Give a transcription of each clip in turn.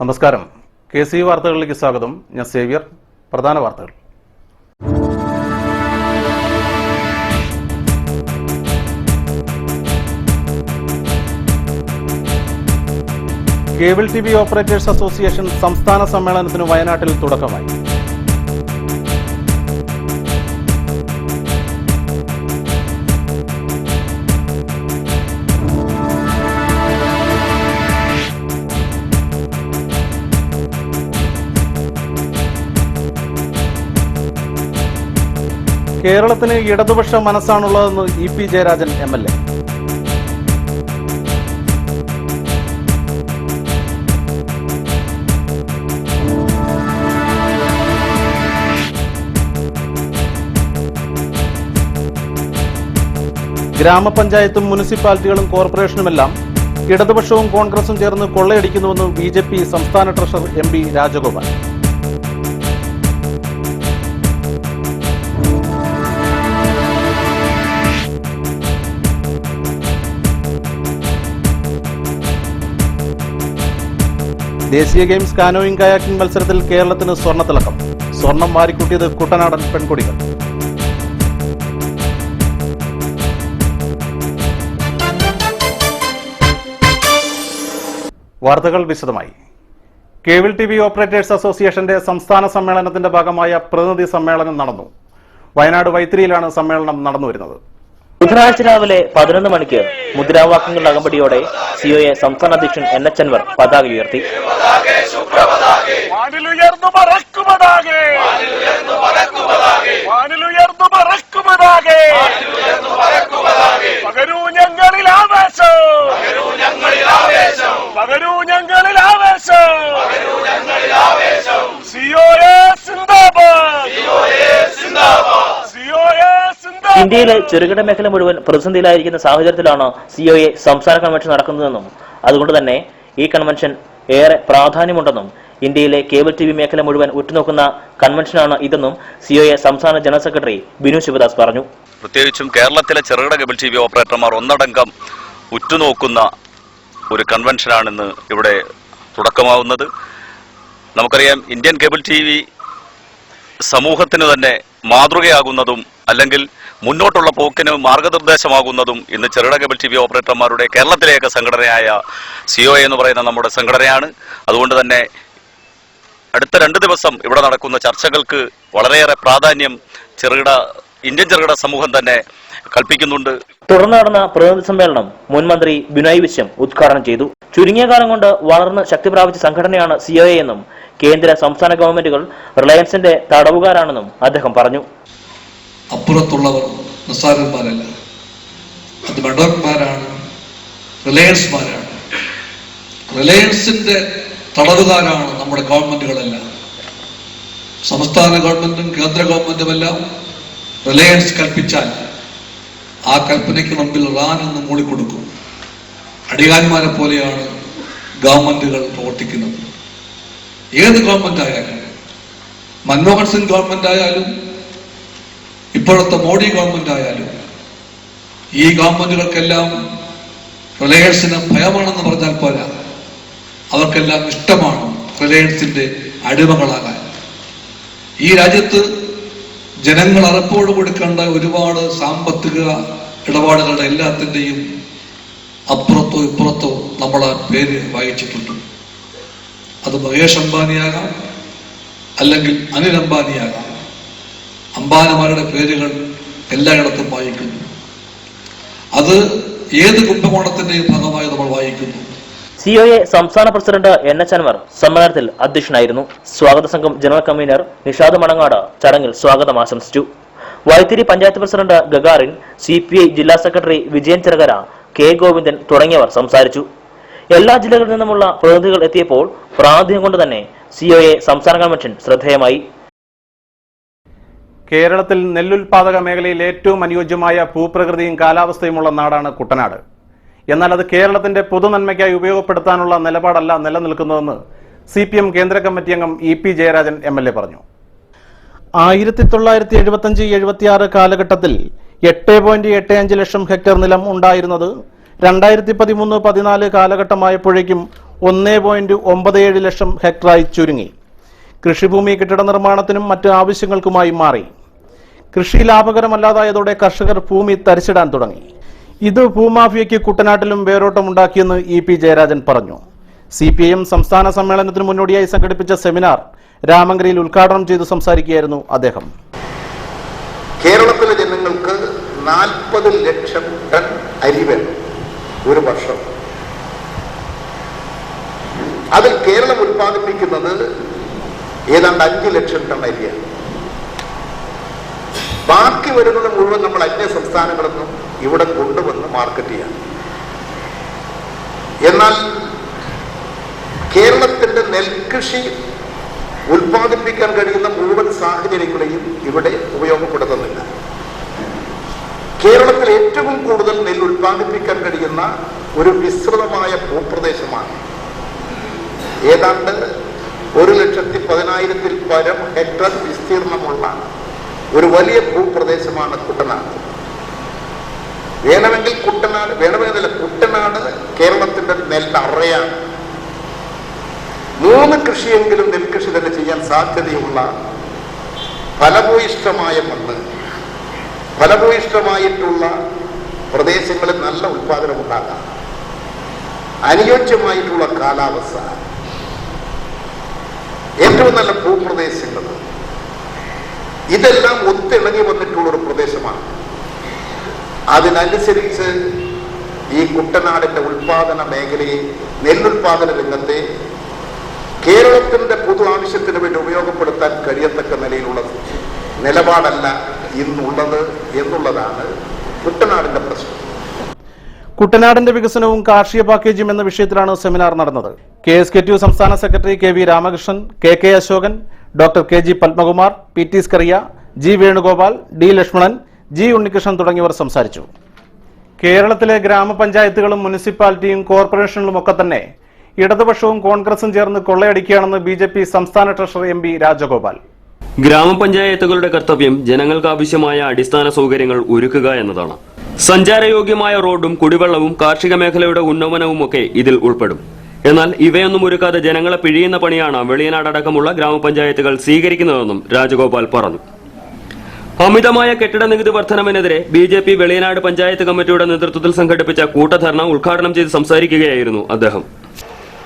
നമസ്കാരം. KC വാർത്തകളിലേക്ക് സ്വാഗതം. ഞാൻ സേവ്യർ. പ്രധാന വാർത്തകൾ. കേബിൾ TV ഓപ്പറേറ്റേഴ്സ് അസോസിയേഷൻ സംസ്ഥാന സമ്മേളനത്തിന് വയനാട്ടിൽ തുടക്കമായി. കേരളത്തിന് ഇടതുപക്ഷ മനസ്സാണുള്ളതെന്ന് EP ജയരാജൻ MLA. ഗ്രാമപഞ്ചായത്തും മുനിസിപ്പാലിറ്റികളും കോർപ്പറേഷനുമെല്ലാം ഇടതുപക്ഷവും കോൺഗ്രസും ചേർന്ന് കൊള്ളയടിക്കുന്നുവെന്ന് BJP സംസ്ഥാന ട്രഷറർ MP രാജഗോപാൽ. ദേശീയ ഗെയിംസ് കാനോയിങ് കയാക്കിംഗ് മത്സരത്തിൽ കേരളത്തിന് സ്വർണ്ണത്തിളക്കം. സ്വർണം വാരിക്കൂട്ടിയത് കുട്ടനാടൻ പെൺകുട്ടികൾ. വാർത്തകൾ വിശദമായി. കേബിൾ TV ഓപ്പറേറ്റേഴ്സ് അസോസിയേഷന്റെ സംസ്ഥാന സമ്മേളനത്തിന്റെ ഭാഗമായ പ്രതിനിധി സമ്മേളനം നടന്നു. വയനാട് വൈത്തിരിയിലാണ് സമ്മേളനം നടന്നുവരുന്നത്. ബുധനാഴ്ച രാവിലെ 11 മണിക്ക് മുദ്രാവാക്യങ്ങളുടെ അകമ്പടിയോടെ COA സംസ്ഥാന അധ്യക്ഷൻ NH അൻവർ പതാക ഉയർത്തി. ഇന്ത്യയിലെ ചെറുകിട മേഖല മുഴുവൻ പ്രതിസന്ധിയിലായിരിക്കുന്ന സാഹചര്യത്തിലാണ് COA സംസ്ഥാന കൺവെൻഷൻ നടക്കുന്നതെന്നും അതുകൊണ്ട് തന്നെ ഈ കൺവെൻഷൻ ഏറെ പ്രാധാന്യമുണ്ടെന്നും ഇന്ത്യയിലെ കേബിൾ TV മേഖല മുഴുവൻ ഉറ്റുനോക്കുന്ന കൺവെൻഷനാണ് ഇതെന്നും COA സംസ്ഥാന ജനറൽ സെക്രട്ടറി ബിനു ശിവദാസ് പറഞ്ഞു. പ്രത്യേകിച്ചും കേരളത്തിലെ ചെറുകിട കേബിൾ TV ഓപ്പറേറ്റർമാർ ഒന്നടങ്കം ഉറ്റുനോക്കുന്ന ഒരു കൺവെൻഷനാണിന്ന് ഇവിടെ തുടക്കമാവുന്നത്. നമുക്കറിയാം, ഇന്ത്യൻ കേബിൾ TV സമൂഹത്തിന് തന്നെ മാതൃകയാകുന്നതും അല്ലെങ്കിൽ മുന്നോട്ടുള്ള പോക്കിന് മാർഗനിർദ്ദേശമാകുന്നതും ഇന്ന് ചെറുകിട കേബിൾ TV ഓപ്പറേറ്റർമാരുടെ കേരളത്തിലേക്ക് സംഘടനയായ COA എന്ന് പറയുന്ന നമ്മുടെ സംഘടനയാണ്. അതുകൊണ്ട് തന്നെ അടുത്ത 2 ദിവസം ഇവിടെ നടക്കുന്ന ചർച്ചകൾക്ക് വളരെയേറെ പ്രാധാന്യം ഇന്ത്യൻ ചെറുകിട സമൂഹം തന്നെ കൽപ്പിക്കുന്നുണ്ട്. തുടർന്ന് നടന്ന പ്രതിനിധി സമ്മേളനം മുൻ മന്ത്രി ബിനോയ് വിശ്വം ഉദ്ഘാടനം ചെയ്തു. ചുരുങ്ങിയ കാലം കൊണ്ട് വളർന്ന് ശക്തി പ്രാപിച്ച സംഘടനയാണ് COA എന്നും കേന്ദ്ര സംസ്ഥാന ഗവൺമെന്റുകൾ റിലയൻസിന്റെ തടവുകാരാണെന്നും അദ്ദേഹം പറഞ്ഞു. അപ്പുറത്തുള്ളവർ നിസ്സാരന്മാരല്ല, അത് ബഡോന്മാരാണ്, റിലയൻസ്മാരാണ്. റിലയൻസിന്റെ തടവുകാരാണ് നമ്മുടെ ഗവൺമെന്റുകളെല്ലാം. സംസ്ഥാന ഗവൺമെന്റും കേന്ദ്ര ഗവൺമെന്റുമെല്ലാം റിലയൻസ് കൽപ്പിച്ചാൽ ആ കൽപ്പനയ്ക്ക് മുമ്പിൽ റാനെന്ന് മൂടിക്കൊടുക്കും. അടികാന്മാരെ പോലെയാണ് ഗവൺമെന്റുകൾ പ്രവർത്തിക്കുന്നത്. ഏത് ഗവൺമെന്റ് ആയാലും, മൻമോഹൻ സിംഗ് ഗവൺമെന്റ് ആയാലും ഇപ്പോഴത്തെ മോഡി ഗവൺമെന്റ് ആയാലും, ഈ ഗവൺമെന്റുകൾക്കെല്ലാം റിലയൻസിന് ഭയമാണെന്ന് പറഞ്ഞാൽ പോരാ, അവർക്കെല്ലാം ഇഷ്ടമാണ് റിലയൻസിന്റെ അടിമകളാകാൻ. ഈ രാജ്യത്ത് ജനങ്ങൾ അറപ്പോട് കൊടുക്കേണ്ട ഒരുപാട് സാമ്പത്തിക ഇടപാടുകളുടെ എല്ലാത്തിൻ്റെയും അപ്പുറത്തോ ഇപ്പുറത്തോ നമ്മളെ പേര് വായിച്ചിട്ടുണ്ട്. അത് മുകേഷ് അംബാനിയാകാം, അല്ലെങ്കിൽ അനിൽ അംബാനിയാകാം. അംബാനിമാരുടെ പേരുകൾ എല്ലായിടത്തും വായിക്കുന്നു. അത് ഏത് കുംഭകോണത്തിന്റെയും ഭാഗമായി നമ്മൾ വായിക്കുന്നു. COA സംസ്ഥാന പ്രസിഡന്റ് NH അൻവർ സമ്മേളനത്തിൽ അധ്യക്ഷനായിരുന്നു. സ്വാഗത സംഘം ജനറൽ കൺവീനർ നിഷാദ് മണങ്ങാട് ചടങ്ങിൽ സ്വാഗതം ആശംസിച്ചു. Vythiri panchayat president Gagarin, CPI ജില്ലാ സെക്രട്ടറി വിജയൻ ചിറകര, K ഗോവിന്ദൻ തുടങ്ങിയവർ സംസാരിച്ചു. എല്ലാ ജില്ലകളിൽ നിന്നുമുള്ള പ്രതിനിധികൾ എത്തിയപ്പോൾ പ്രാതിനിധ്യം കൊണ്ട് തന്നെ COA സംസ്ഥാന കൺവെൻഷൻ ശ്രദ്ധേയമായി. കേരളത്തിൽ നെല്ലുൽപാദക മേഖലയിൽ ഏറ്റവും അനുയോജ്യമായ ഭൂപ്രകൃതിയും കാലാവസ്ഥയുമുള്ള നാടാണ് കുട്ടനാട്. എന്നാൽ അത് കേരളത്തിന്റെ പൊതുനന്മയ്ക്കായി ഉപയോഗപ്പെടുത്താനുള്ള നിലപാടല്ല നിലനിൽക്കുന്നതെന്ന് CPM കേന്ദ്ര കമ്മിറ്റി അംഗം EP ജയരാജൻ MLA പറഞ്ഞു. 1975-76 കാലഘട്ടത്തിൽ 8.85 ലക്ഷം ഹെക്ടർ നിലം ഉണ്ടായിരുന്നത് 2013-14 കാലഘട്ടമായപ്പോഴേക്കും 1.97 ലക്ഷം ഹെക്ടറായി ചുരുങ്ങി. കൃഷിഭൂമി കെട്ടിട നിർമ്മാണത്തിനും മറ്റ് ആവശ്യങ്ങൾക്കുമായി മാറി. കൃഷി ലാഭകരമല്ലാതായതോടെ കർഷകർ ഭൂമി തരിച്ചിടാൻ തുടങ്ങി. ഇത് ഭൂമാഫിയയ്ക്ക് കുട്ടനാട്ടിലും വേരോട്ടമുണ്ടാക്കിയെന്ന് ഇ പി ജയരാജൻ പറഞ്ഞു. CPIM സംസ്ഥാന സമ്മേളനത്തിന് മുന്നോടിയായി സംഘടിപ്പിച്ച സെമിനാർ രാമങ്കരിയിൽ ഉദ്ഘാടനം ചെയ്തു സംസാരിക്കുകയായിരുന്നു അദ്ദേഹം. കേരളത്തിലെ ജനങ്ങൾക്ക് 40 ലക്ഷം ടൺ അരി വേണം ഒരു വർഷം. അതിൽ കേരളം ഉൽപ്പാദിപ്പിക്കുന്നത് ഏതാണ്ട് 5 ലക്ഷം ടൺ അരിയാണ്. ബാക്കി വരുന്നത് മുഴുവൻ നമ്മൾ അന്യ സംസ്ഥാനങ്ങളിൽ നിന്നും ഇവിടെ കൊണ്ടുവന്ന് മാർക്കറ്റ് ചെയ്യാം. എന്നാൽ കേരളത്തിന്റെ നെൽകൃഷി ഉൽപ്പാദിപ്പിക്കാൻ കഴിയുന്ന മുഴുവൻ സാഹചര്യങ്ങളെയും ഇവിടെ ഉപയോഗപ്പെടുത്തുന്നില്ല. കേരളത്തിൽ ഏറ്റവും കൂടുതൽ നെല്ല് ഉൽപ്പാദിപ്പിക്കാൻ കഴിയുന്ന ഒരു വിസ്തൃതമായ ഭൂപ്രദേശമാണ്. ഏതാണ്ട് 1,10,000-ൽ പരം ഹെക്ടർ വിസ്തീർണമുള്ള ഒരു വലിയ ഭൂപ്രദേശമാണ് കുട്ടനാട്. കുട്ടനാട് കേരളത്തിന്റെ നെല്ലറയാണ്. 3 കൃഷിയെങ്കിലും നെൽകൃഷി തന്നെ ചെയ്യാൻ സാധ്യതയുള്ള ഫലഭൂയിഷ്ഠമായ മണ്ണ്, ഫലഭൂയിഷ്ഠമായിട്ടുള്ള പ്രദേശങ്ങളിൽ നല്ല ഉൽപാദനമുണ്ടാകാം, അനുയോജ്യമായിട്ടുള്ള കാലാവസ്ഥ, ഏറ്റവും നല്ല ഭൂപ്രദേശങ്ങൾ, ഇതെല്ലാം ഒത്തിണങ്ങി വന്നിട്ടുള്ള ഒരു പ്രദേശമാണ്. അതിനനുസരിച്ച് ഈ കുട്ടനാടിന്റെ ഉൽപാദന മേഖലയെ, നെല്ലുൽപാദന രംഗത്തെ കേരളത്തിന്റെ പൊതു ആവശ്യത്തിന് വേണ്ടി ഉപയോഗപ്പെടുത്താൻ കഴിയത്തക്ക നിലയിലുള്ള നിലപാടല്ല ഇന്നുള്ളത് എന്നുള്ളതാണ് കുട്ടനാടിന്റെ പ്രശ്നം. കുട്ടനാടിന്റെ വികസനവും കാർഷിക പാക്കേജും എന്ന വിഷയത്തിലാണ് സെമിനാർ നടന്നത്. KSKTU സംസ്ഥാന secretary KV Ramakrishnan, KK Ashokan, doctor KG Padmakumar, PT Skaria, G Venugopal, D Lakshmanan, G Unnikrishnan തുടങ്ങിയവർ സംസാരിച്ചു. കേരളത്തിലെ ഗ്രാമപഞ്ചായത്തുകളും മുനിസിപ്പാലിറ്റിയും കോർപ്പറേഷനുകളും ഒക്കെ തന്നെ ഇടതുപക്ഷവും കോൺഗ്രസും ചേർന്ന് കൊള്ളയടിക്കുകയാണെന്ന് BJP സംസ്ഥാന ട്രഷറർ MP രാജഗോപാൽ. ഗ്രാമപഞ്ചായത്തുകളുടെ കർത്തവ്യം ജനങ്ങൾക്ക് ആവശ്യമായ അടിസ്ഥാന സൗകര്യങ്ങൾ ഒരുക്കുക എന്നതാണ്. സഞ്ചാരയോഗ്യമായ റോഡും കുടിവെള്ളവും കാർഷിക മേഖലയുടെ ഉന്നമനവും ഒക്കെ ഇതിൽ ഉൾപ്പെടും. എന്നാൽ ഇവയൊന്നും ഒരുക്കാതെ ജനങ്ങളെ പിഴിയുന്ന പണിയാണ് വെളിയനാടടക്കമുള്ള ഗ്രാമപഞ്ചായത്തുകൾ സ്വീകരിക്കുന്നതെന്നും രാജഗോപാൽ പറഞ്ഞു. അമിതമായ കെട്ടിട നികുതി വർധനവിനെതിരെ BJP വെളിയനാട് പഞ്ചായത്ത് കമ്മിറ്റിയുടെ നേതൃത്വത്തിൽ സംഘടിപ്പിച്ച കൂട്ടധർണ ഉദ്ഘാടനം ചെയ്ത് സംസാരിക്കുകയായിരുന്നു അദ്ദേഹം.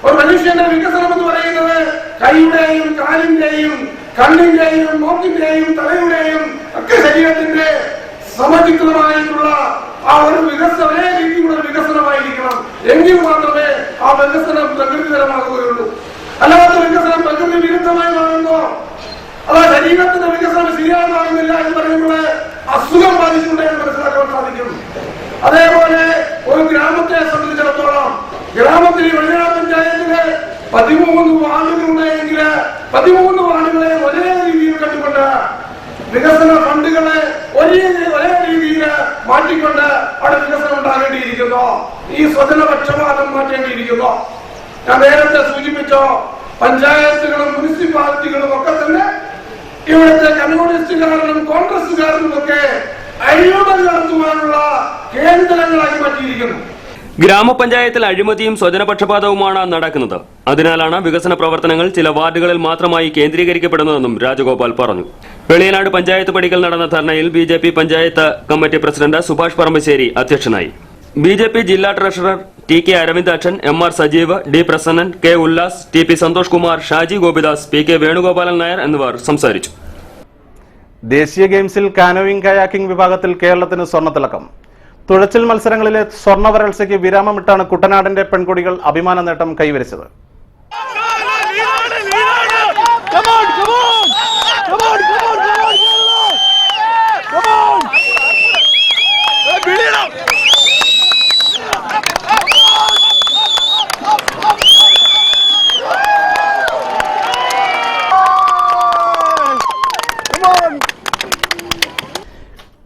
ഒരു മനുഷ്യന്റെ വികസനം എന്ന് പറയുന്നത് കൈയുടെയും കാലിന്റെയും കണ്ണിന്റെയും മൂക്കിന്റെയും തലയുടെയും ഒക്കെ ശരീരത്തിന്റെ സമചിത്രമായിട്ടുള്ള ആ ഒരു വികസനം, ഒരേ രീതിയിലുള്ള വികസനമായിരിക്കണം. എങ്കിൽ മാത്രമേ ആ വികസനം പ്രകൃതിതരമാകുകയുള്ളൂ. അല്ലാത്ത വികസനം പ്രകൃതി വിരുദ്ധമായി മാറുന്നോ, അതാ ശരീരത്തിന്റെ വികസനം ശരിയായി മാറുന്നില്ല എന്ന് പറയുമ്പോൾ അസുഖം ബാധിച്ചിട്ടുണ്ടെന്ന് മനസ്സിലാക്കാൻ സാധിക്കും. അതേപോലെ ഒരു ഗ്രാമത്തെ സംബന്ധിച്ചിടത്തോളം ഗ്രാമത്തിൽ വെളിയനാട് പഞ്ചായത്തില് 13 വാർഡുകളുണ്ടെങ്കിൽ 13 വാർഡുകളെ ഒരേ രീതിയിൽ കണ്ടുകൊണ്ട് വികസന ഫണ്ടുകളെ ഒരേ രീതിയിൽ മാറ്റിക്കൊണ്ട് അവിടെ വികസനം ഉണ്ടാകേണ്ടിയിരിക്കുന്നു. ഈ സ്വജനപക്ഷപാതം മാറ്റേണ്ടിയിരിക്കുന്നു. ഞാൻ നേരത്തെ സൂചിപ്പിച്ചോ, പഞ്ചായത്തുകളും മുനിസിപ്പാലിറ്റികളും ഒക്കെ തന്നെ ഇവിടുത്തെ കമ്മ്യൂണിസ്റ്റുകാരനും കോൺഗ്രസുകാരനും ഒക്കെ അഴിമതി നടത്തുവാനുള്ള കേന്ദ്രങ്ങളായി മാറ്റിയിരിക്കുന്നു. ഗ്രാമപഞ്ചായത്തിൽ അഴിമതിയും സ്വജനപക്ഷപാതവുമാണ് നടക്കുന്നത്. അതിനാലാണ് വികസന പ്രവർത്തനങ്ങൾ ചില വാർഡുകളിൽ മാത്രമായി കേന്ദ്രീകരിക്കപ്പെടുന്നതെന്നും രാജഗോപാൽ പറഞ്ഞു. വെളിയനാട് പഞ്ചായത്ത് പടിക്കൽ നടന്ന ധർണയിൽ BJP panchayat committee president Subhash Parambassery അധ്യക്ഷനായി. BJP ജില്ലാ treasurer TK Aravindakshan, MR Sajeev, D Prasannan, K Ullas, TP Santhosh Kumar, Shaji Gopidas, PK Venugopalan Nair എന്നിവർ സംസാരിച്ചു. ദേശീയ ഗെയിംസിൽ കാനോയിങ് കയാക്കിംഗ് വിഭാഗത്തിൽ കേരളത്തിന് സ്വർണ്ണത്തിളക്കം. തുഴച്ചിൽ മത്സരങ്ങളിലെ സ്വർണ്ണ വരൾച്ചയ്ക്ക് വിരാമമിട്ടാണ് കുട്ടനാടിന്റെ പെൺകുട്ടികൾ അഭിമാന നേട്ടം കൈവരിച്ചത്.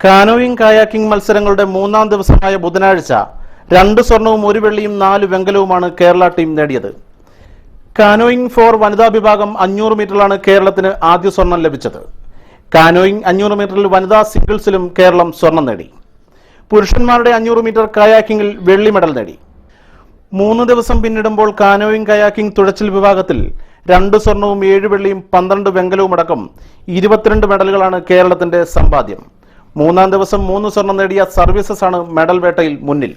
കാനോയിങ് കായാക്കിംഗ് മത്സരങ്ങളുടെ 3ാം ദിവസമായ ബുധനാഴ്ച 2 സ്വർണവും 1 വെള്ളിയും 4 വെങ്കലവുമാണ് കേരള ടീം നേടിയത്. കാനോയിങ് 4 വനിതാ വിഭാഗം 500 മീറ്ററിലാണ് കേരളത്തിന് ആദ്യ സ്വർണം ലഭിച്ചത്. കാനോയിങ് 500 മീറ്ററിൽ വനിതാ സിംഗിൾസിലും കേരളം സ്വർണം നേടി. പുരുഷന്മാരുടെ 500 മീറ്റർ കായാക്കിംഗിൽ വെള്ളി മെഡൽ നേടി. 3 ദിവസം പിന്നിടുമ്പോൾ കാനോയിങ് കയാക്കിംഗ് തുഴച്ചിൽ വിഭാഗത്തിൽ 2 സ്വർണവും 7 വെള്ളിയും 12 വെങ്കലവും അടക്കം 22 മെഡലുകളാണ് കേരളത്തിന്റെ സമ്പാദ്യം. 3-ാം ദിവസം 3 സ്വർണം നേടിയ സർവീസസ് ആണ് മെഡൽ വേട്ടയിൽ മുന്നിൽ.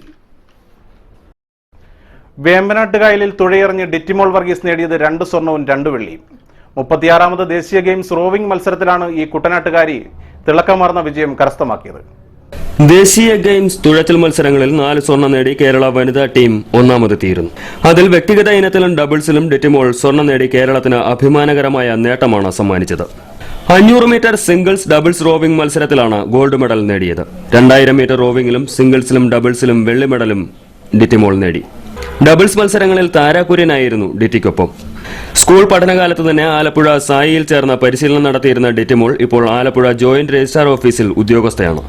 വേമ്പനാട്ടുകായലിൽ തുഴയെറിഞ്ഞ് ഡിറ്റിമോൾ വർഗീസ് നേടിയത് 2 സ്വർണവും 2 വെള്ളിയും. 36ാമത് ദേശീയ ഗെയിംസ് റോവിംഗ് മത്സരത്തിലാണ് ഈ കുട്ടനാട്ടുകാരി തിളക്കമാർന്ന വിജയം കരസ്ഥമാക്കിയത്. ദേശീയ ഗെയിംസ് തുഴച്ചിൽ മത്സരങ്ങളിൽ 4 സ്വർണം നേടി കേരള വനിതാ ടീം ഒന്നാമതെത്തിയിരുന്നു. അതിൽ വ്യക്തിഗത ഇനത്തിലും ഡബിൾസിലും ഡിറ്റിമോൾ സ്വർണം നേടി കേരളത്തിന് അഭിമാനകരമായ നേട്ടമാണ് സമ്മാനിച്ചത്. 500 മീറ്റർ സിംഗിൾസ് ഡബിൾസ് റോവിംഗ് മത്സരത്തിലാണ് ഗോൾഡ് മെഡൽ നേടിയത്. 2000 മീറ്റർ റോവിംഗിലും സിംഗിൾസിലും ഡബിൾസിലും വെള്ളി മെഡലും ഡിറ്റിമോൾ നേടി. ഡബിൾസ് മത്സരങ്ങളിൽ താരാകുര്യനായിരുന്നു ഡിറ്റിക്കൊപ്പം. സ്കൂൾ പഠനകാലത്ത് തന്നെ ആലപ്പുഴ സായിയിൽ ചേർന്ന പരിശീലനം നടത്തിയിരുന്ന ഡിറ്റിമോൾ ഇപ്പോൾ ആലപ്പുഴ ജോയിന്റ് രജിസ്ട്രാർ ഓഫീസിൽ ഉദ്യോഗസ്ഥയാണ്.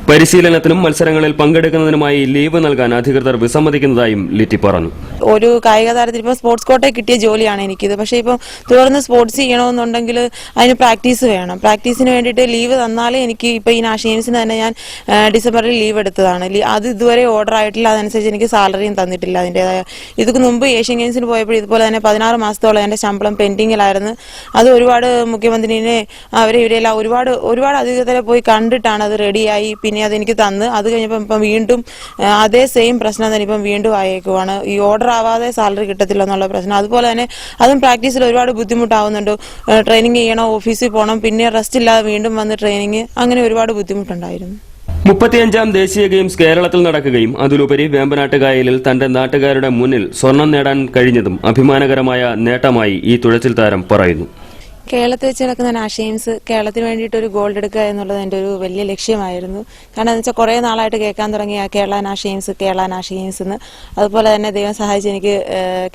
പരിശീലനത്തിനും മത്സരങ്ങളിൽ പങ്കെടുക്കുന്നതിനുമായി ലീവ് നൽകാൻ അധികൃതർ വിസമ്മതിക്കുന്നതായും ലിറ്റി പറഞ്ഞു. ഒരു കായിക താരത്തിൽ ഇപ്പോൾ സ്പോർട്സ് കോട്ടയിൽ കിട്ടിയ ജോലിയാണ് എനിക്കിത്. പക്ഷേ ഇപ്പം തുടർന്ന് സ്പോർട്സ് ചെയ്യണമെന്നുണ്ടെങ്കിൽ അതിന് പ്രാക്ടീസ് വേണം. പ്രാക്ടീസിന് വേണ്ടിയിട്ട് ലീവ് തന്നാലേ എനിക്ക് ഇപ്പോൾ ഈ നാഷണൽ ഗെയിംസിന് തന്നെ ഞാൻ ഡിസംബറിൽ ലീവ് എടുത്തതാണ്. അത് ഇതുവരെ ഓർഡർ ആയിട്ടില്ല. അതനുസരിച്ച് എനിക്ക് സാലറിയും തന്നിട്ടില്ല അതിൻ്റെതായ. ഇതിന് മുമ്പ് ഏഷ്യൻ ഗെയിംസിന് പോയപ്പോൾ ഇതുപോലെ തന്നെ 16 മാസത്തോളം എൻ്റെ ശമ്പളം പെൻഡിങ്ങിലായിരുന്നു. അത് ഒരുപാട് മുഖ്യമന്ത്രിനെ ഇവരെല്ലാം ഒരുപാട് അധികൃതരെ പോയി കണ്ടിട്ടാണ് അത് റെഡിയായി. പിന്നെ അതെനിക്ക് തന്ന് അത് കഴിഞ്ഞപ്പോൾ ഇപ്പം വീണ്ടും അതേ സെയിം പ്രശ്നം തന്നെ ഇപ്പം വീണ്ടും ആയേക്കുവാണ്. ഈ ഓർഡർ ആവാതെ സാലറി കിട്ടത്തില്ല എന്നുള്ള പ്രശ്നം. അതുപോലെ തന്നെ അതും പ്രാക്ടീസിൽ ഒരുപാട് ബുദ്ധിമുട്ടാവുന്നുണ്ട്. ട്രെയിനിങ് ചെയ്യണം, ഓഫീസിൽ പോകണം, പിന്നെ റെസ്റ്റ് ഇല്ലാതെ വീണ്ടും വന്ന് ട്രെയിനിങ്, അങ്ങനെ ഒരുപാട് ബുദ്ധിമുട്ടുണ്ടായിരുന്നു. 35ാം ദേശീയ ഗെയിംസ് കേരളത്തിൽ നടക്കുകയും അതിലുപരി വേമ്പനാട്ടുകായലിൽ തന്റെ നാട്ടുകാരുടെ മുന്നിൽ സ്വർണം നേടാൻ കഴിഞ്ഞതും അഭിമാനകരമായ നേട്ടമായി ഈ തുഴച്ചിൽ താരം പറയുന്നു. കേരളത്തിൽ വെച്ച് നടക്കുന്ന നാഷണൽ ഗെയിംസ് കേരളത്തിന് വേണ്ടിയിട്ട് ഒരു ഗോൾഡ് എടുക്കുക എന്നുള്ളത് എൻ്റെ ഒരു വലിയ ലക്ഷ്യമായിരുന്നു. കാരണം എന്ന് വെച്ചാൽ കുറേ നാളായിട്ട് കേൾക്കാൻ തുടങ്ങിയ കേരള നാഷണൽ ഗെയിംസ് എന്ന്. അതുപോലെ തന്നെ ദൈവം സഹായിച്ച് എനിക്ക്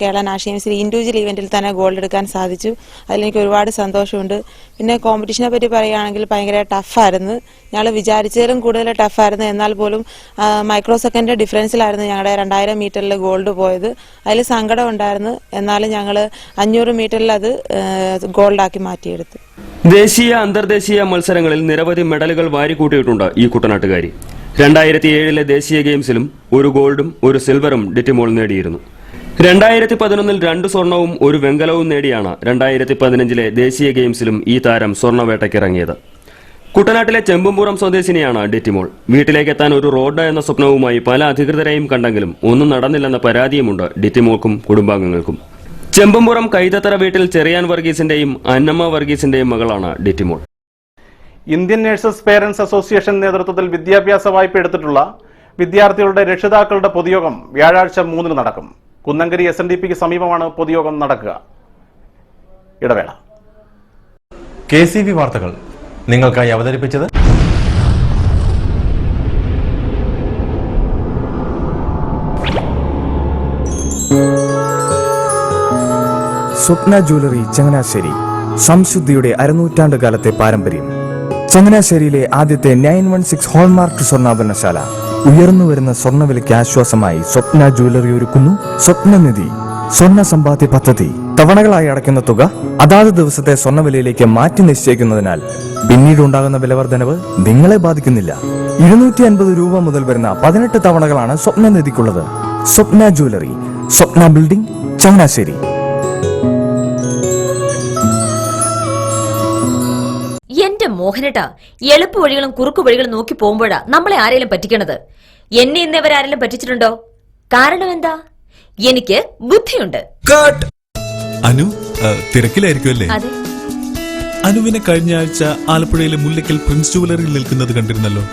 കേരള നാഷണൽ ഗെയിംസിൽ ഇൻഡിവിജ്വൽ ഇവന്റിൽ തന്നെ ഗോൾഡ് എടുക്കാൻ സാധിച്ചു. അതിലെനിക്ക് ഒരുപാട് സന്തോഷമുണ്ട്. പിന്നെ കോമ്പറ്റീഷനെ പറ്റി പറയുകയാണെങ്കിൽ ഭയങ്കര ടഫായിരുന്നു. ഞങ്ങൾ വിചാരിച്ചതിലും കൂടുതൽ ടഫായിരുന്നു. എന്നാൽ പോലും മൈക്രോ സെക്കൻഡ് ഡിഫറൻസിലായിരുന്നു ഞങ്ങളുടെ 2000 മീറ്ററിൽ ഗോൾഡ് പോയത്. അതിൽ സങ്കടം ഉണ്ടായിരുന്നു. എന്നാലും ഞങ്ങൾ 500 മീറ്ററിൽ അത് ഗോൾഡാക്കി മാറ്റിയെടുത്തു. ദേശീയ അന്തർദേശീയ മത്സരങ്ങളിൽ നിരവധി മെഡലുകൾ വാരിക്കൂട്ടിയിട്ടുണ്ട് ഈ കുട്ടനാട്ടുകാരി. 2007 ദേശീയ ഗെയിംസിലും 1 ഗോൾഡും 1 സിൽവറും ഡിറ്റിമോൾ നേടിയിരുന്നു. 2011 2 സ്വർണവും 1 വെങ്കലവും നേടിയാണ് 2015 ദേശീയ ഗെയിംസിലും ഈ താരം സ്വർണവേട്ടയ്ക്കിറങ്ങിയത്. കുട്ടനാട്ടിലെ ചെമ്പുംപുറം സ്വദേശിനിയാണ് ഡിറ്റിമോൾ. വീട്ടിലേക്കെത്താൻ ഒരു റോഡ് എന്ന സ്വപ്നവുമായി പല അധികൃതരെയും കണ്ടെങ്കിലും ഒന്നും നടന്നില്ലെന്ന പരാതിയുമുണ്ട് ഡിറ്റിമോൾക്കും കുടുംബാംഗങ്ങൾക്കും. ചെമ്പുംപുറം കൈതത്തറ വീട്ടിൽ ചെറിയാൻ വർഗീസിന്റെയും അന്നമ്മ വർഗീസിന്റെയും മകളാണ് ഡിറ്റിമോൾ. ഇന്ത്യൻ നഴ്സസ് പേരന്റ്സ് അസോസിയേഷൻ നേതൃത്വത്തിൽ വിദ്യാഭ്യാസ വായ്പ എടുത്തിട്ടുള്ള വിദ്യാർത്ഥികളുടെ രക്ഷിതാക്കളുടെ പൊതുയോഗം വ്യാഴാഴ്ച 3 നടക്കും. കുന്നങ്കരി SNDPക്ക് സമീപമാണ് പൊതുയോഗം നടക്കുക. ഇടവേള. KCV വാർത്തകൾ നിങ്ങൾക്കായി അവതരിപ്പിച്ചത് സ്വപ്ന ജ്വല്ലറി ചങ്ങനാശ്ശേരി. സംശുദ്ധിയുടെ അരനൂറ്റാണ്ട് കാലത്തെ പാരമ്പര്യം. ചങ്ങനാശ്ശേരിയിലെ ആദ്യത്തെ 916 ഹോൾമാർക്ക് സ്വർണ്ണാഭരണശാല. ഉയർന്നുവരുന്ന സ്വർണ്ണവിലയ്ക്ക് ആശ്വാസമായി സ്വപ്ന ജ്വല്ലറി ഒരുക്കുന്നു സ്വപ്നനിധി സ്വർണ്ണ സമ്പാദ്യ പദ്ധതി. തവണകളായി അടയ്ക്കുന്ന തുക അതാത് ദിവസത്തെ സ്വർണ്ണവിലയിലേക്ക് മാറ്റി നിശ്ചയിക്കുന്നതിനാൽ പിന്നീട് ഉണ്ടാകുന്ന വിലവർദ്ധനവ് നിങ്ങളെ ബാധിക്കുന്നില്ല. 250 രൂപ മുതൽ വരുന്ന 18 തവണകളാണ് സ്വപ്നനിധിക്കുള്ളത്. സ്വപ്ന ജ്വല്ലറി, സ്വപ്ന ബിൽഡിംഗ്, ചങ്ങനാശ്ശേരി. എന്റെ മോഹനേട്ടാ, എളുപ്പ വഴികളും കുറുക്കു വഴികളും നോക്കി പോകുമ്പോഴാ നമ്മളെ ആരെങ്കിലും പറ്റിക്കണത്. എന്നെ ഇന്നവരാരെങ്കിലും പറ്റിച്ചിട്ടുണ്ടോ? കാരണം എന്താ? എനിക്ക് ബുദ്ധിയുണ്ട്. അനു തിരക്കിലായിരിക്കുമല്ലേ? അനുവിനെ കഴിഞ്ഞ ആഴ്ച ആലപ്പുഴയിലെ മുല്ലക്കൽ പ്രിൻസ് ജുവലറിയിൽ നിൽക്കുന്നത് കണ്ടിരുന്നല്ലോ.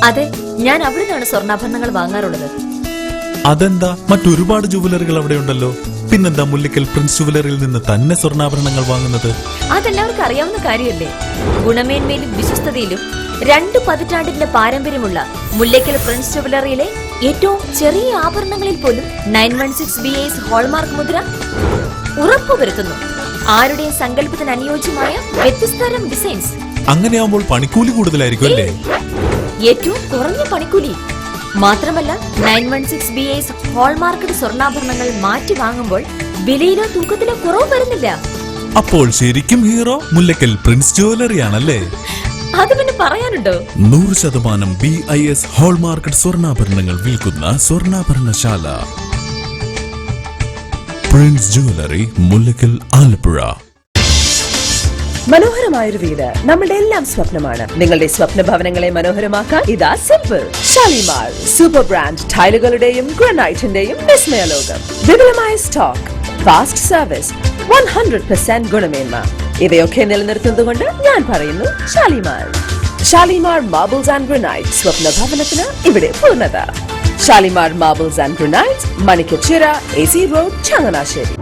അതെ, ഞാൻ അവിടെ നിന്നാണ് സ്വർണ്ണാഭരണങ്ങൾ വാങ്ങാറുള്ളത്. അതെന്താ, മറ്റൊരുപാട് ജുവലറികൾ അവിടെ ഉണ്ടല്ലോ. പിന്നെന്താ മുല്ലക്കൽ പ്രിൻസ് ജുവലറിയിൽ നിന്ന് തന്നെ സ്വർണ്ണാഭരണങ്ങൾ വാങ്ങുന്നത്? അതെല്ലാവർക്കും അറിയാവുന്ന കാര്യമല്ലേ. ഗുണമേന്മയിലും വിശ്വസ്തതയിലും 2 പതിറ്റാണ്ടിന്റെ പാരമ്പര്യമുള്ള മുല്ലക്കൽ പ്രിൻസ് ജുവലറിയിലെ ഏറ്റവും ചെറിയ ആഭരണങ്ങളിൽ പോലും 916 BAS ഹോൾമാർക്ക് മുദ്ര ഉറപ്പുവരുത്തുന്നു. ആരുടെയും സങ്കല്പത്തിന് അനുയോജ്യമായ വ്യത്യസ്തതരം ഡിസൈൻസ്. അങ്ങനെയാവുമ്പോൾ പണിക്കൂലി കൂടുതലായിരിക്കും അല്ലേ? ഏറ്റവും കുറഞ്ഞ പണിക്കൂലി മാത്രമല്ല, 916 BAS ഹോൾമാർക്കഡ് സ്വർണ്ണാഭരണങ്ങൾ മാറ്റി വാങ്ങുമ്പോൾ വിലയിലോ തൂക്കത്തിലോ കുറവ് വരുന്നില്ല. അപ്പോൾ ശരിക്കും ഹീറോ മുല്ലക്കൽ പ്രിൻസ് ജുവലറി ആണല്ലേ? അത് പിന്നെ പറയാനുണ്ടോ? 100% BIS ഹോൾമാർക്കഡ് സ്വർണ്ണാഭരണങ്ങൾ വിൽക്കുന്ന സ്വർണ്ണാഭരണശാല പ്രിൻസ് ജുവലറി, മുല്ലക്കൽ, ആലപ്പുഴ. മനോഹരമായൊരു വീട് നമ്മളുടെ എല്ലാം സ്വപ്നമാണ്. നിങ്ങളുടെ സ്വപ്ന ഭവനങ്ങളെ മനോഹരമാക്കാൻ ഇതാ സിമ്പിൾ. ഷാലിമാർ സൂപ്പർ ബ്രാൻഡ് ടൈലുകളുടെയും ഗ്രാനൈറ്റിന്റെയും വിസ്മയ ലോകം. വിപുലമായ സ്റ്റോക്ക്, ഫാസ്റ്റ് സർവീസ്, 100% ഗുണമേന്മ ഇവയൊക്കെ നിലനിർത്തുന്നതുകൊണ്ട് ഞാൻ പറയുന്നു Shalimar. Shalimar marbles and granite, സ്വപ്ന ഭവനത്തിന് ഇവിടെ പൂർണ്ണത. Shalimar marbles and granite, Manikkachira, AC road, Changanassery.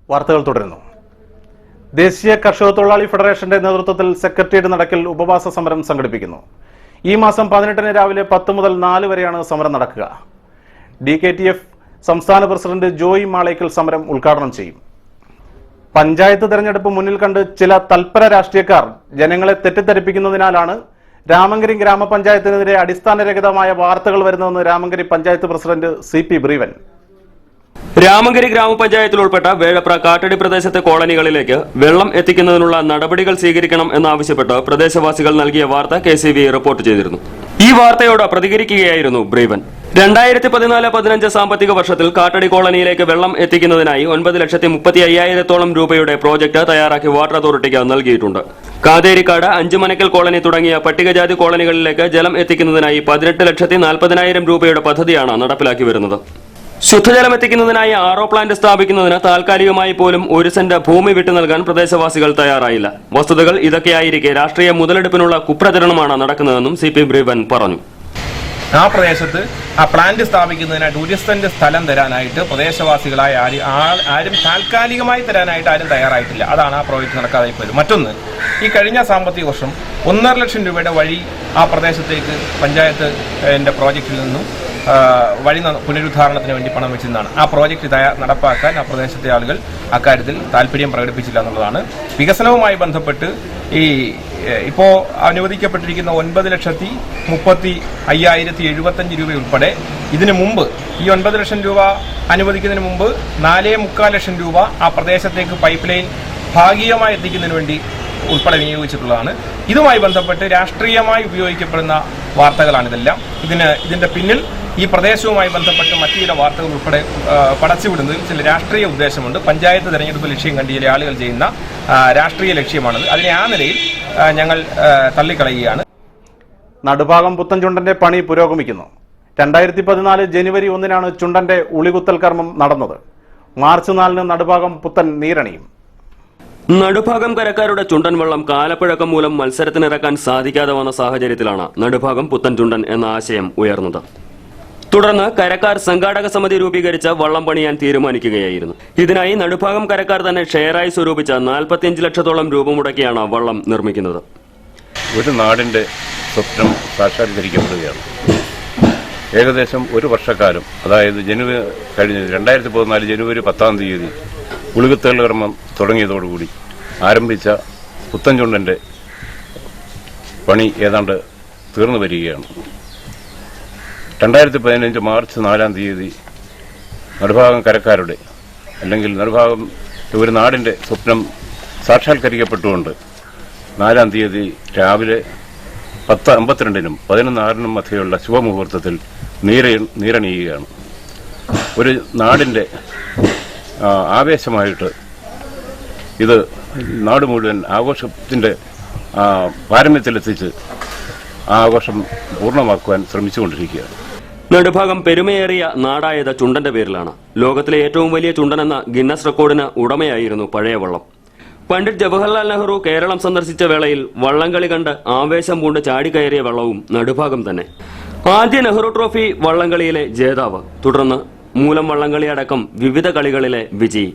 വാർത്തകൾ തുടരുന്നു. ദേശീയ കർഷക തൊഴിലാളി ഫെഡറേഷന്റെ നേതൃത്വത്തിൽ സെക്രട്ടേറിയറ്റ് നടക്കിൽ ഉപവാസ സമരം സംഘടിപ്പിക്കുന്നു. ഈ മാസം 18 രാവിലെ 10 മുതൽ 4 വരെയാണ് സമരം നടക്കുക. DKTF സംസ്ഥാന പ്രസിഡന്റ് ജോയി മാളേക്കൽ സമരം ഉദ്ഘാടനം ചെയ്യും. പഞ്ചായത്ത് തെരഞ്ഞെടുപ്പ് മുന്നിൽ കണ്ട് ചില തൽപര രാഷ്ട്രീയക്കാർ ജനങ്ങളെ തെറ്റിദ്ധരിപ്പിക്കുന്നതിനാലാണ് രാമങ്കരി ഗ്രാമപഞ്ചായത്തിനെതിരെ അടിസ്ഥാനരഹിതമായ വാർത്തകൾ വരുന്നതെന്ന് രാമങ്കരി പഞ്ചായത്ത് പ്രസിഡന്റ് CP ബ്രീവൻ. രാമങ്കരി ഗ്രാമപഞ്ചായത്തിൽ ഉൾപ്പെട്ട വേഴപ്ര കാട്ടടി പ്രദേശത്തെ കോളനികളിലേക്ക് വെള്ളം എത്തിക്കുന്നതിനുള്ള നടപടികൾ സ്വീകരിക്കണം എന്നാവശ്യപ്പെട്ട് പ്രദേശവാസികൾ നൽകിയ വാർത്ത KCV റിപ്പോർട്ട് ചെയ്തിരുന്നു. ഈ വാർത്തയോട് പ്രതികരിക്കുകയായിരുന്നു ബ്രീവൻ. 2014-15 സാമ്പത്തിക വർഷത്തിൽ കാട്ടടി കോളനിയിലേക്ക് വെള്ളം എത്തിക്കുന്നതിനായി 9,35,000 രൂപയുടെ പ്രോജക്ട് തയ്യാറാക്കി വാട്ടർ അതോറിറ്റിക്ക് നൽകിയിട്ടുണ്ട്. കാതേരിക്കാട്, അഞ്ചുമനക്കൽ കോളനി തുടങ്ങിയ പട്ടികജാതി കോളനികളിലേക്ക് ജലം എത്തിക്കുന്നതിനായി 18,40,000 രൂപയുടെ പദ്ധതിയാണ് നടപ്പിലാക്കി വരുന്നത്. ശുദ്ധജലം എത്തിക്കുന്നതിനായി RO പ്ലാന്റ് സ്ഥാപിക്കുന്നതിന് താൽക്കാലികമായി പോലും 1 സെന്റ് ഭൂമി വിട്ടു നൽകാൻ പ്രദേശവാസികൾ തയ്യാറായില്ല. വസ്തുതകൾ ഇതൊക്കെയായിരിക്കെ രാഷ്ട്രീയ മുതലെടുപ്പിനുള്ള കുപ്രചരണമാണ് നടക്കുന്നതെന്നും CP ബ്രീവൻ പറഞ്ഞു. ആ പ്രദേശത്ത് ആ പ്ലാന്റ് സ്ഥാപിക്കുന്നതിനായിട്ട് 1 സെന്റ് സ്ഥലം തരാനായിട്ട് പ്രദേശവാസികളായ ആരും താൽക്കാലികമായി തരാനായിട്ട് ആരും തയ്യാറായിട്ടില്ല. അതാണ് ആ പ്രോജക്റ്റ് നടക്കാതെ പോയത്. മറ്റൊന്ന്, ഈ കഴിഞ്ഞ സാമ്പത്തിക വർഷം 1.5 ലക്ഷം രൂപയുടെ വഴി ആ പ്രദേശത്തേക്ക് പഞ്ചായത്തിന്റെ പ്രോജക്റ്റിൽ നിന്നും വഴി പുനരുദ്ധാരണത്തിന് വേണ്ടി പണം വെച്ചിരുന്നതാണ്. ആ പ്രോജക്റ്റ് നടപ്പാക്കാൻ ആ പ്രദേശത്തെ ആളുകൾ അക്കാര്യത്തിൽ താല്പര്യം പ്രകടിപ്പിച്ചില്ല എന്നുള്ളതാണ്. വികസനവുമായി ബന്ധപ്പെട്ട് ഇപ്പോൾ അനുവദിക്കപ്പെട്ടിരിക്കുന്ന 9,30,35,075 രൂപ ഉൾപ്പെടെ ഇതിനു മുമ്പ് ഈ 9 ലക്ഷം രൂപ അനുവദിക്കുന്നതിന് മുമ്പ് 4.25 ലക്ഷം രൂപ ആ പ്രദേശത്തേക്ക് പൈപ്പ് ലൈൻ ഭാഗികമായി എത്തിക്കുന്നതിന് വേണ്ടി ഉൾപ്പെടെ വിനിയോഗിച്ചിട്ടുള്ളതാണ്. ഇതുമായി ബന്ധപ്പെട്ട് രാഷ്ട്രീയമായി ഉപയോഗിക്കപ്പെടുന്ന വാർത്തകളാണിതെല്ലാം. ഇതിന്റെ പിന്നിൽ ഈ പ്രദേശവുമായി ബന്ധപ്പെട്ട് മറ്റു ചില വാർത്തകൾ ഉൾപ്പെടെ പടച്ചുവിടുന്നതിൽ ചില രാഷ്ട്രീയ ഉദ്ദേശമുണ്ട്. പഞ്ചായത്ത് തെരഞ്ഞെടുപ്പ് ലക്ഷ്യം കണ്ട് ചില ആളുകൾ ചെയ്യുന്ന രാഷ്ട്രീയ ലക്ഷ്യമാണത്. അതിനെ ആ നിലയിൽ ഞങ്ങൾ തള്ളിക്കളയുകയാണ്. നടുഭാഗം പുത്തൻചുണ്ടന്റെ പണി പുരോഗമിക്കുന്നു. 2014 ജനുവരി 1-നാണ് ചുണ്ടന്റെ ഉളികുത്തൽ കർമ്മം നടന്നത്. മാർച്ച് 4-ന് നടുഭാഗം പുത്തൻ നീരണിയും. നടുഭാഗം കരക്കാരുടെ ചുണ്ടൻ വള്ളം കാലപ്പഴക്കം മൂലം മത്സരത്തിനിറക്കാൻ സാധിക്കാതെ വന്ന സാഹചര്യത്തിലാണ് നടുഭാഗം പുത്തൻ ചുണ്ടൻ എന്ന ആശയം ഉയർന്നത്. തുടർന്ന് കരക്കാർ സംഘാടക സമിതി രൂപീകരിച്ച് വള്ളം പണിയാൻ തീരുമാനിക്കുകയായിരുന്നു. ഇതിനായി നടുഭാഗം കരക്കാർ തന്നെ ഷെയറായി സ്വരൂപിച്ച 45 ലക്ഷത്തോളം രൂപ മുടക്കിയാണ് വള്ളം നിർമ്മിക്കുന്നത്. ഒരു നാടിന്റെ സ്വപ്നം സാക്ഷാത്കരിക്കപ്പെടുകയാണ്. ഏകദേശം 1 വർഷക്കാലം, അതായത് 2014 ജനുവരി 10 ഉളികുത്തൽ കർമ്മം തുടങ്ങിയതോടുകൂടി ആരംഭിച്ച പുത്തൻചുണ്ടന്റെ പണി ഏതാണ്ട് തീർന്നു വരികയാണ്. 2015 മാർച്ച് 4 നടുഭാഗം കരക്കാരുടെ അല്ലെങ്കിൽ നടുഭാഗം ഒരു നാടിന്റെ സ്വപ്നം സാക്ഷാത്കരിക്കപ്പെട്ടുകൊണ്ട് 4 രാവിലെ 10:52-നും 11:06-നും മധ്യയുള്ള ശുഭമുഹൂർത്തത്തിൽ നീരണിയുകയാണ്. ഒരു നാടിന്റെ ആവേശമായിട്ട് ഇത് നാട് മുഴുവൻ ആഘോഷത്തിന്റെ പാരമ്യത്തിലെത്തിച്ച് ആ ആഘോഷം പൂർണ്ണമാക്കുവാൻ ശ്രമിച്ചുകൊണ്ടിരിക്കുകയാണ്. നടുഭാഗം പെരുമയേറിയ നാടായത് ചുണ്ടന്റെ പേരിലാണ്. ലോകത്തിലെ ഏറ്റവും വലിയ ചുണ്ടനെന്ന ഗിന്നസ് റെക്കോർഡിന് ഉടമയായിരുന്നു പഴയ വള്ളം. പണ്ഡിറ്റ് ജവഹർലാൽ നെഹ്റു കേരളം സന്ദർശിച്ച വേളയിൽ വള്ളംകളി കണ്ട് ആവേശം പൂണ്ട് ചാടിക്കയറിയ വള്ളവും നടുഭാഗം തന്നെ. ആദ്യ നെഹ്റു ട്രോഫി വള്ളംകളിയിലെ ജേതാവ്, തുടർന്ന് മൂലം വള്ളംകളി അടക്കം വിവിധ കളികളിലെ വിജയി.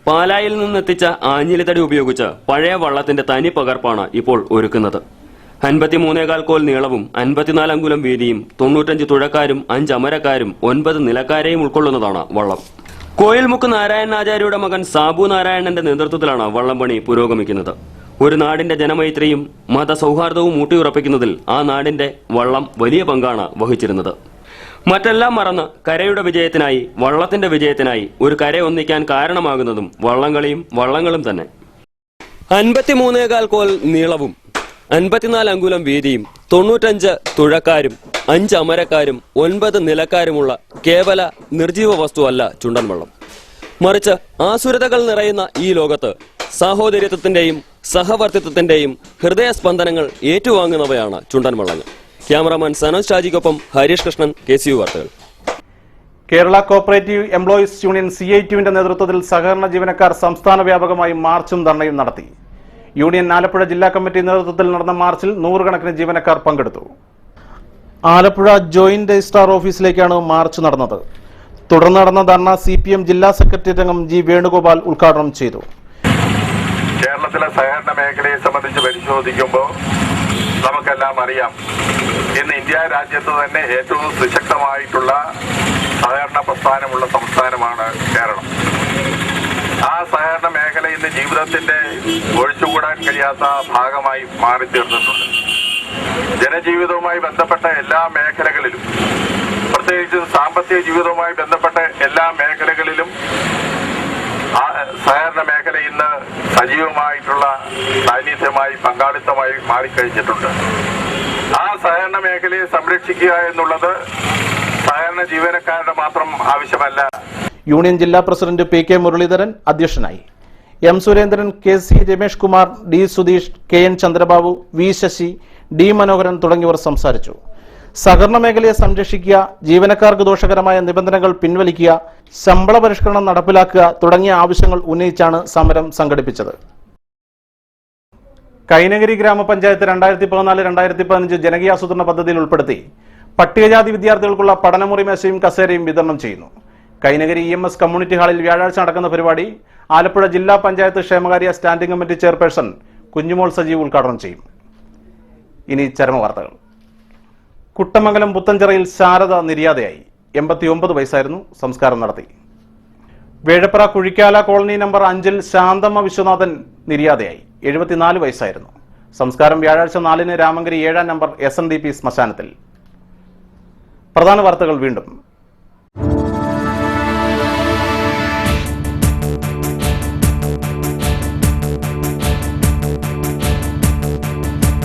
പാലായിൽ നിന്നെത്തിച്ച ആഞ്ഞിലിത്തടി ഉപയോഗിച്ച് പഴയ വള്ളത്തിന്റെ തനി പകർപ്പാണ് ഇപ്പോൾ ഒരുക്കുന്നത്. 53.25 കോൽ നീളവും 54 അങ്കുലം വീതിയും 95 തുഴക്കാരും 5 അമരക്കാരും 9 നിലക്കാരെയും ഉൾക്കൊള്ളുന്നതാണ് വള്ളം. കോയിൽമുക്ക് നാരായണാചാര്യയുടെ മകൻ സാബു നാരായണന്റെ നേതൃത്വത്തിലാണ് വള്ളംപണി പുരോഗമിക്കുന്നത്. ഒരു നാടിന്റെ ജനമൈത്രിയും മതസൗഹാർദ്ദവും ഊട്ടിയുറപ്പിക്കുന്നതിൽ ആ നാടിന്റെ വള്ളം വലിയ പങ്കാണ് വഹിച്ചിരുന്നത്. മറ്റെല്ലാം മറന്ന് കരയുടെ വിജയത്തിനായി, വള്ളത്തിന്റെ വിജയത്തിനായി ഒരു കര ഒന്നിക്കാൻ കാരണമാകുന്നതും വള്ളംകളിയും വള്ളങ്ങളും തന്നെ. 53.25 കോൽ നീളവും 54 അങ്കുലം വീതിയും 95 തുഴക്കാരും 5 അമരക്കാരും 9 നിലക്കാരുമുള്ള കേവല നിർജീവ വസ്തുവല്ല ചുണ്ടൻ വള്ളം. മറിച്ച് ആസുരതകൾ നിറയുന്ന ഈ ലോകത്ത് സാഹോദര്യത്വത്തിന്റെയും സഹവർത്തിത്വത്തിന്റെയും ഹൃദയസ്പന്ദനങ്ങൾ ഏറ്റുവാങ്ങുന്നവയാണ് ചുണ്ടൻ വള്ളങ്ങൾ. ക്യാമറാമാൻ സനോജ് ഷാജിക്കൊപ്പം ഹരീഷ് കൃഷ്ണൻ, KCU വാർത്തകൾ. കേരള കോപ്പറേറ്റീവ് എംപ്ലോയീസ് യൂണിയൻ CITUവിന്റെ നേതൃത്വത്തിൽ സഹകരണ ജീവനക്കാർ സംസ്ഥാന വ്യാപകമായി മാർച്ചും ധർണയും നടത്തി. യൂണിയൻ ആലപ്പുഴ ജില്ലാ കമ്മിറ്റി നേതൃത്വത്തിൽ നടന്ന മാർച്ചിൽ 100 കണക്കിന് ജീവനക്കാർ പങ്കെടുത്തു. ആലപ്പുഴ ജോയിന്റ് രജിസ്ട്രാർ ഓഫീസിലേക്കാണ് മാർച്ച് നടന്നത്. തുടർന്ന് നടന്ന ധർണ CPM ജില്ലാ സെക്രട്ടേറിയറ്റ് അംഗം G വേണുഗോപാൽ ഉദ്ഘാടനം ചെയ്തു. കേരളത്തിലെ സഹകരണ മേഖലയെ സംബന്ധിച്ച് പരിശോധിക്കുമ്പോൾ നമുക്കെല്ലാം അറിയാം, ഇന്ന് ഇന്ത്യ രാജ്യത്ത് തന്നെ ഏറ്റവും സുശക്തമായിട്ടുള്ള സഹകരണ പ്രസ്ഥാനമുള്ള സംസ്ഥാനമാണ് കേരളം. ആ സഹകരണ മേഖല ഇന്ന് ജീവിതത്തിന്റെ ഒഴിച്ചുകൂടാൻ കഴിയാത്ത ഭാഗമായി മാറിത്തീർന്നിട്ടുണ്ട്. ജനജീവിതവുമായി ബന്ധപ്പെട്ട എല്ലാ മേഖലകളിലും, പ്രത്യേകിച്ച് സാമ്പത്തിക ജീവിതവുമായി ബന്ധപ്പെട്ട എല്ലാ മേഖലകളിലും സഹകരണ മേഖല ഇന്ന് സജീവമായിട്ടുള്ള സാന്നിധ്യമായി പങ്കാളിത്തമായി മാറിക്കഴിഞ്ഞിട്ടുണ്ട്. ആ സഹകരണ മേഖലയെ സംരക്ഷിക്കുക എന്നുള്ളത് സഹകരണ ജീവനക്കാരുടെ മാത്രം ആവശ്യമല്ല. യൂണിയൻ ജില്ലാ പ്രസിഡന്റ് PK മുരളീധരൻ അധ്യക്ഷനായി. M Surendran, KC Ramesh Kumar, D Sudheesh, KN Chandrababu, V Sasi, D മനോഹരൻ തുടങ്ങിയവർ സംസാരിച്ചു. സഹകരണ മേഖലയെ സംരക്ഷിക്കുക, ജീവനക്കാർക്ക് ദോഷകരമായ നിബന്ധനകൾ പിൻവലിക്കുക, ശമ്പള പരിഷ്കരണം നടപ്പിലാക്കുക തുടങ്ങിയ ആവശ്യങ്ങൾ ഉന്നയിച്ചാണ് സമരം സംഘടിപ്പിച്ചത്. കൈനഗിരി ഗ്രാമപഞ്ചായത്ത് 2014-2015 ജനകീയാസൂത്രണ പദ്ധതിയിൽ ഉൾപ്പെടുത്തി പട്ടികജാതി വിദ്യാർത്ഥികൾക്കുള്ള പഠനമുറി മേശയും കസേരയും വിതരണം ചെയ്യുന്നു. കൈനഗരി EMS കമ്മ്യൂണിറ്റി ഹാളിൽ വ്യാഴാഴ്ച നടക്കുന്ന പരിപാടി ആലപ്പുഴ ജില്ലാ പഞ്ചായത്ത് ക്ഷേമകാര്യ സ്റ്റാൻഡിംഗ് കമ്മിറ്റി ചെയർപേഴ്സൺ കുഞ്ഞുമോൾ സജീവ് ഉദ്ഘാടനം ചെയ്യും. ഇനി ചരമവാർത്തകൾ. കുട്ടമംഗലം പുത്തഞ്ചിറയിൽ ശാരദ നിര്യാതയായി. 89 വയസ്സായിരുന്നു. സംസ്കാരം നടത്തി. വേഴപ്ര കുഴിക്കാല കോളനി നമ്പർ 5-ൽ ശാന്തമ്മ വിശ്വനാഥൻ നിര്യാതയായി. 74 വയസ്സായിരുന്നു. സംസ്കാരം വ്യാഴാഴ്ച 4-ന് രാമങ്കരി 7-ാം നമ്പർ SNDP ശ്മശാനത്തിൽ. പ്രധാന വാർത്തകൾ വീണ്ടും.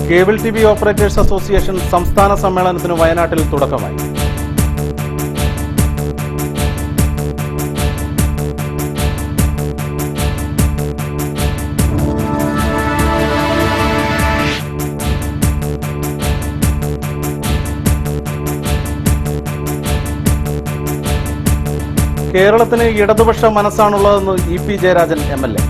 കേബിൾ TV ഓപ്പറേറ്റേഴ്സ് അസോസിയേഷൻ സംസ്ഥാന സമ്മേളനത്തിന് വയനാട്ടിൽ തുടക്കമായി. കേരളത്തിന് ഇടതുപക്ഷ മനസ്സാണുള്ളതെന്ന് EP ജയരാജൻ MLA.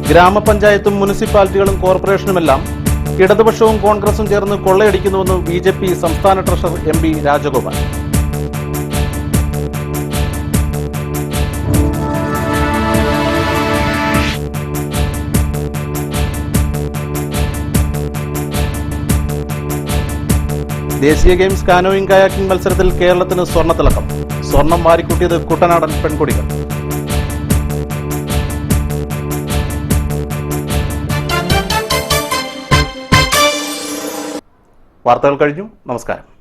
ഗ്രാമപഞ്ചായത്തും മുനിസിപ്പാലിറ്റികളും കോർപ്പറേഷനുമെല്ലാം ഇടതുപക്ഷവും കോൺഗ്രസും ചേർന്ന് കൊള്ളയടിക്കുന്നുവെന്ന് BJP സംസ്ഥാന ട്രഷറർ MP രാജഗോപാൽ. ദേശീയ ഗെയിംസ് കാനോയിങ് കയാക്കിംഗ് മത്സരത്തിൽ കേരളത്തിന് സ്വർണ്ണത്തിളക്കം. സ്വർണം വാരിക്കൂട്ടിയത് കുട്ടനാടൻ പെൺകുട്ടികൾ. വാർത്തകൾ കഴിഞ്ഞു. നമസ്കാരം.